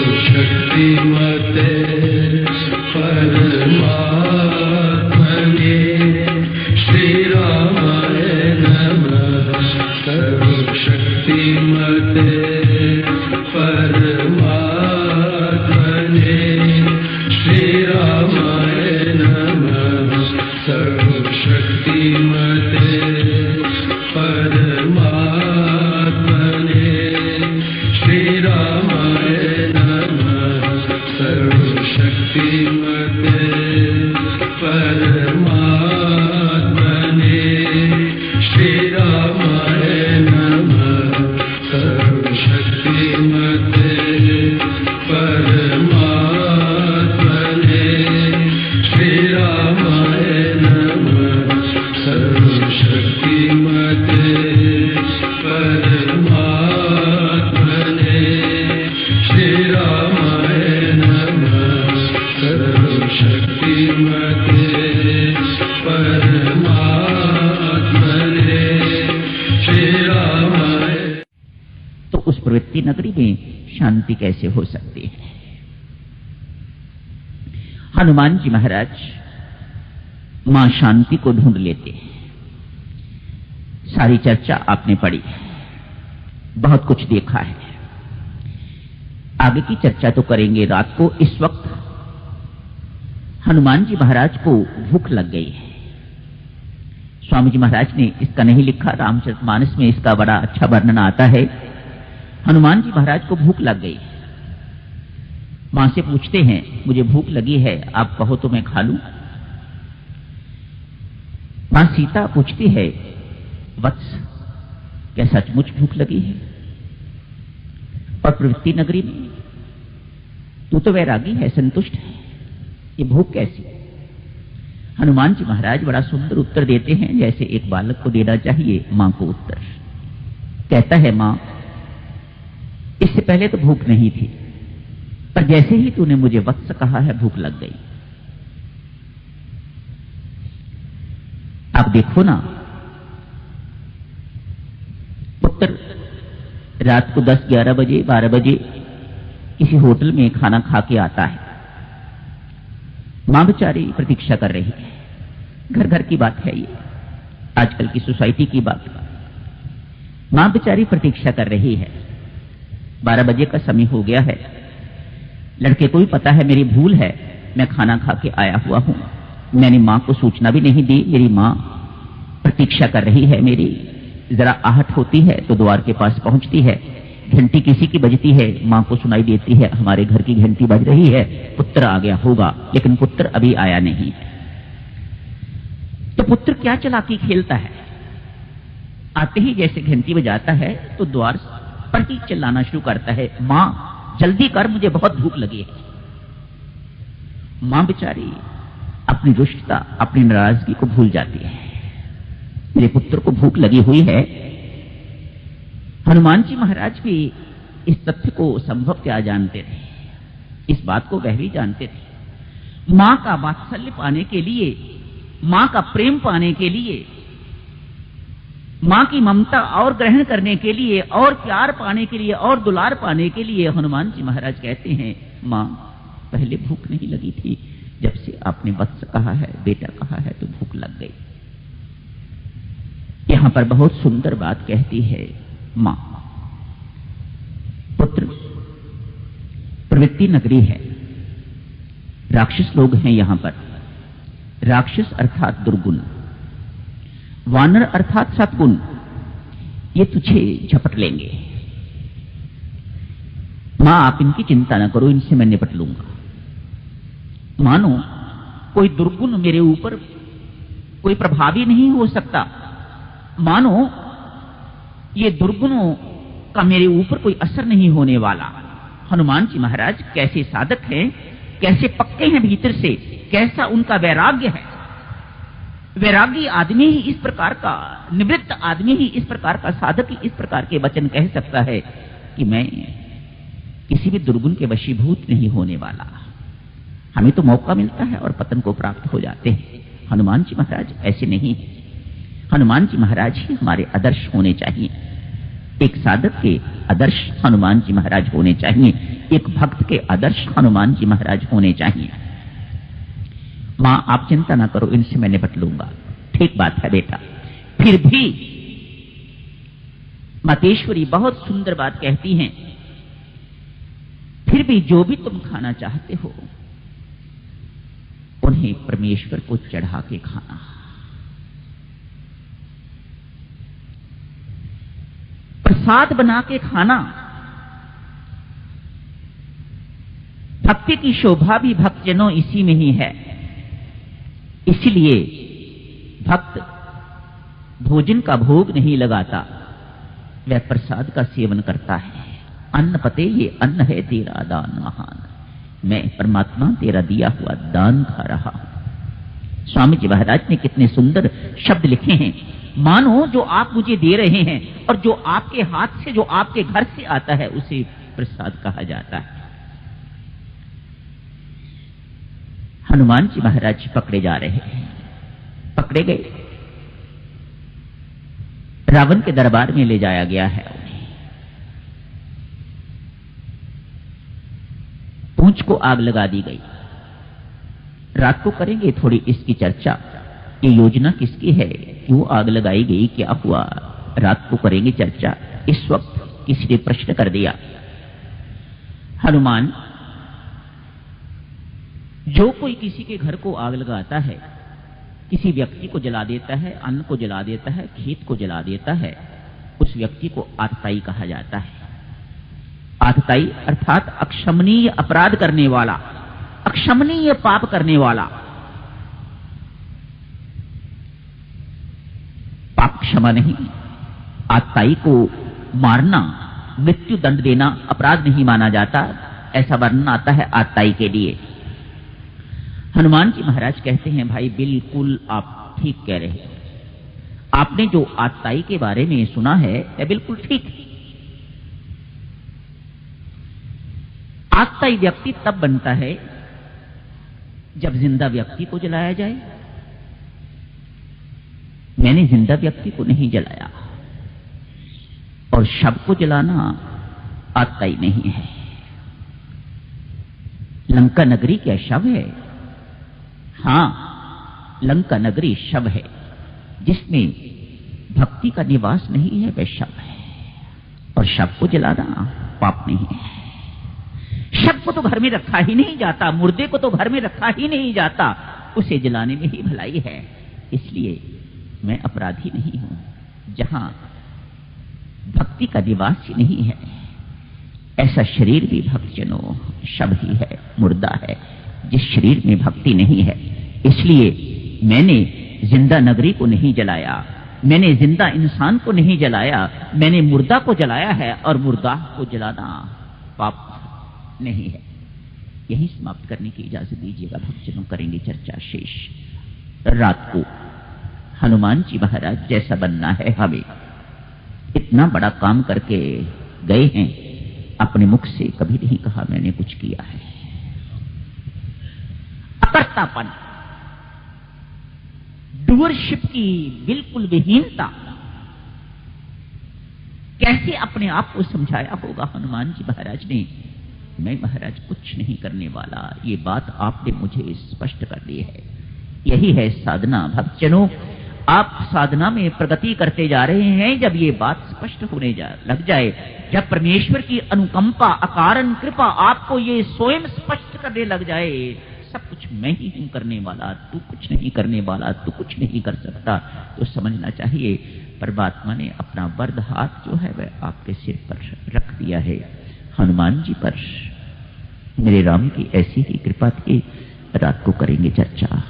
सर्वशक्तिमते परमात्मने श्री रामाय नमः। सर्वशक्तिमते परमात्मने श्री रामाय नमः। सर्वशक्तिमते परमात्मने श्री रामाय नमः। सर्वशक्तिमते परमात्मने श्री रामाय नमः। सर्वशक्तिमते परमात्मने श्री रामाय नमः। सर्वशक्तिमते परमात्मने श्री रामाय नमः। सर्वशक्तिमते परमात्मने श्री रामाय। तो उस प्रवृत्ति नगरी में शांति कैसे हो सकती है? हनुमान जी महाराज मां शांति को ढूंढ लेते हैं। सारी चर्चा आपने पढ़ी, बहुत कुछ देखा है। आगे की चर्चा तो करेंगे रात को। इस वक्त हनुमान जी महाराज को भूख लग गई है। स्वामी जी महाराज ने इसका नहीं लिखा, रामचरितमानस में इसका बड़ा अच्छा वर्णन आता है। हनुमान जी महाराज को भूख लग गई। मां से पूछते हैं, मुझे भूख लगी है, आप कहो तो मैं खा लूं। मां सीता पूछती है, वत्स क्या सचमुच भूख लगी है? और प्रवृत्ति नगरी में तू तो वैरागी है, संतुष्ट है, ये भूख कैसी? हनुमान जी महाराज बड़ा सुंदर उत्तर देते हैं, जैसे एक बालक को देना चाहिए मां को उत्तर। कहता है, मां इससे पहले तो भूख नहीं थी, पर जैसे ही तूने मुझे वत्स कहा है भूख लग गई। आप देखो ना, पुत्र रात को 10, 11 बजे, 12 बजे किसी होटल में खाना खा के आता है। मां बेचारी प्रतीक्षा कर रही है। घर घर की बात है ये, आजकल की सोसाइटी की बात। मां बेचारी प्रतीक्षा कर रही है। 12 बजे का समय हो गया है। लड़के को भी पता है मेरी भूल है, मैं खाना खा के आया हुआ हूं, मैंने मां को सूचना भी नहीं दी, मेरी मां प्रतीक्षा कर रही है मेरी। जरा आहट होती है तो द्वार के पास पहुंचती है, घंटी किसी की बजती है, मां को सुनाई देती है हमारे घर की घंटी बज रही है, पुत्र आ गया होगा, लेकिन पुत्र अभी आया नहीं। तो पुत्र क्या चालाकी खेलता है, आते ही जैसे घंटी बजाता है तो द्वार पर ही चिल्लाना शुरू करता है, मां जल्दी कर, मुझे बहुत भूख लगी है। मां बेचारी अपनी रुष्टता, अपनी नाराजगी को भूल जाती है। मेरे पुत्र को भूख लगी हुई है। हनुमान जी महाराज भी इस तथ्य को संभवतः जानते थे, इस बात को वह भी जानते थे। मां का वात्सल्य पाने के लिए, मां का प्रेम पाने के लिए, मां की ममता और ग्रहण करने के लिए, और प्यार पाने के लिए, और दुलार पाने के लिए हनुमान जी महाराज कहते हैं, मां पहले भूख नहीं लगी थी, जब से आपने वत्स कहा है, बेटा कहा है, तो भूख लग गई। यहां पर बहुत सुंदर बात कहती है मां। पुत्र प्रवृत्ति नगरी है, राक्षस लोग हैं यहां पर। राक्षस अर्थात दुर्गुण, वानर अर्थात सद्गुण, ये तुझे झपट लेंगे। मां आप इनकी चिंता न करो, इनसे मैं निपट लूंगा। मानो कोई दुर्गुण मेरे ऊपर कोई प्रभावी नहीं हो सकता, मानो ये दुर्गुणों का मेरे ऊपर कोई असर नहीं होने वाला। हनुमान जी महाराज कैसे साधक हैं, कैसे पक्के हैं भीतर से, कैसा उनका वैराग्य है। वैरागी आदमी ही इस प्रकार का, निवृत्त आदमी ही इस प्रकार का, साधक ही इस प्रकार के वचन कह सकता है कि मैं किसी भी दुर्गुण के वशीभूत नहीं होने वाला। हमें तो मौका मिलता है और पतन को प्राप्त हो जाते हैं। हनुमान जी महाराज ऐसे नहीं। हनुमान जी महाराज ही हमारे आदर्श होने चाहिए। एक साधक के आदर्श हनुमान जी महाराज होने चाहिए, एक भक्त के आदर्श हनुमान जी महाराज होने चाहिए। मां आप चिंता ना करो, इनसे मैं निपट लूंगा। ठीक बात है बेटा। फिर भी मातेश्वरी बहुत सुंदर बात कहती हैं, फिर भी जो भी तुम खाना चाहते हो उन्हें परमेश्वर को चढ़ा के खाना। प्रसाद बना के खाना। भक्ति की शोभा भी भक्तजनों इसी में ही है। इसलिए भक्त भोजन का भोग नहीं लगाता, वह प्रसाद का सेवन करता है। अन्न पते, ये अन्न है तेरा दान महान, मैं परमात्मा तेरा दिया हुआ दान खा रहा हूं। स्वामी जी महाराज ने कितने सुंदर शब्द लिखे हैं। मानो जो आप मुझे दे रहे हैं और जो आपके हाथ से, जो आपके घर से आता है, उसे प्रसाद कहा जाता है। हनुमान जी महाराज पकड़े जा रहे हैं, पकड़े गए, रावण के दरबार में ले जाया गया है। पूंछ को आग लगा दी गई। रात को करेंगे थोड़ी इसकी चर्चा, ये योजना किसकी है, क्यों आग लगाई गई, क्या हुआ, रात को करेंगे चर्चा। इस वक्त किसी ने प्रश्न कर दिया, हनुमान, जो कोई किसी के घर को आग लगाता है, किसी व्यक्ति को जला देता है, अन्न को जला देता है, खेत को जला देता है, उस व्यक्ति को आतताई कहा जाता है। आतताई अर्थात अक्षमनीय अपराध करने वाला, अक्षमनीय पाप करने वाला। पाप क्षमा नहीं, आतताई को मारना, मृत्यु दंड देना अपराध नहीं माना जाता, ऐसा वर्णन आता है आतताई के लिए। हनुमान जी महाराज कहते हैं, भाई बिल्कुल आप ठीक कह रहे हैं, आपने जो आतताई के बारे में सुना है वह बिल्कुल ठीक है। आतताई व्यक्ति तब बनता है जब जिंदा व्यक्ति को जलाया जाए। मैंने जिंदा व्यक्ति को नहीं जलाया, और शव को जलाना आतताई नहीं है। लंका नगरी क्या शव है? हां, लंका नगरी शव है, जिसमें भक्ति का निवास नहीं है, वह शव है। और शव को जलाना पाप नहीं है। शव को तो घर में रखा ही नहीं जाता, मुर्दे को तो घर में रखा ही नहीं जाता, उसे जलाने में ही भलाई है। इसलिए मैं अपराधी नहीं हूं। जहां भक्ति का निवास ही नहीं है, ऐसा शरीर भी भक्तजनों शव ही है, मुर्दा है, जिस शरीर में भक्ति नहीं है। इसलिए मैंने जिंदा नगरी को नहीं जलाया, मैंने जिंदा इंसान को नहीं जलाया, मैंने मुर्दा को जलाया है, और मुर्दा को जलाना पाप नहीं है। यही समाप्त करने की इजाजत दीजिएगा भक्तजनों, करेंगे चर्चा शेष रात को। हनुमान जी महाराज जैसा बनना है हमें। इतना बड़ा काम करके गए हैं, अपने मुख से कभी नहीं कहा मैंने कुछ किया है। अकर्तापन, डूअरशिप की बिल्कुल विहीनता, कैसे अपने आप को समझाया होगा हनुमान जी महाराज ने, मैं महाराज कुछ नहीं करने वाला, ये बात आपने मुझे स्पष्ट कर दी है। यही है साधना। भक्तजनों, आप साधना में प्रगति करते जा रहे हैं जब ये बात स्पष्ट होने लग जाए, जब परमेश्वर की अनुकंपा, अकारण कृपा आपको ये स्वयं स्पष्ट करने लग जाए, सब कुछ मैं ही हूं करने वाला, तू कुछ नहीं करने वाला, तू कुछ नहीं कर सकता, तो समझना चाहिए परमात्मा ने अपना वरद हाथ जो है वह आपके सिर पर रख दिया है। हनुमान जी पर मेरे राम की ऐसी ही कृपा थी। रात को करेंगे चर्चा।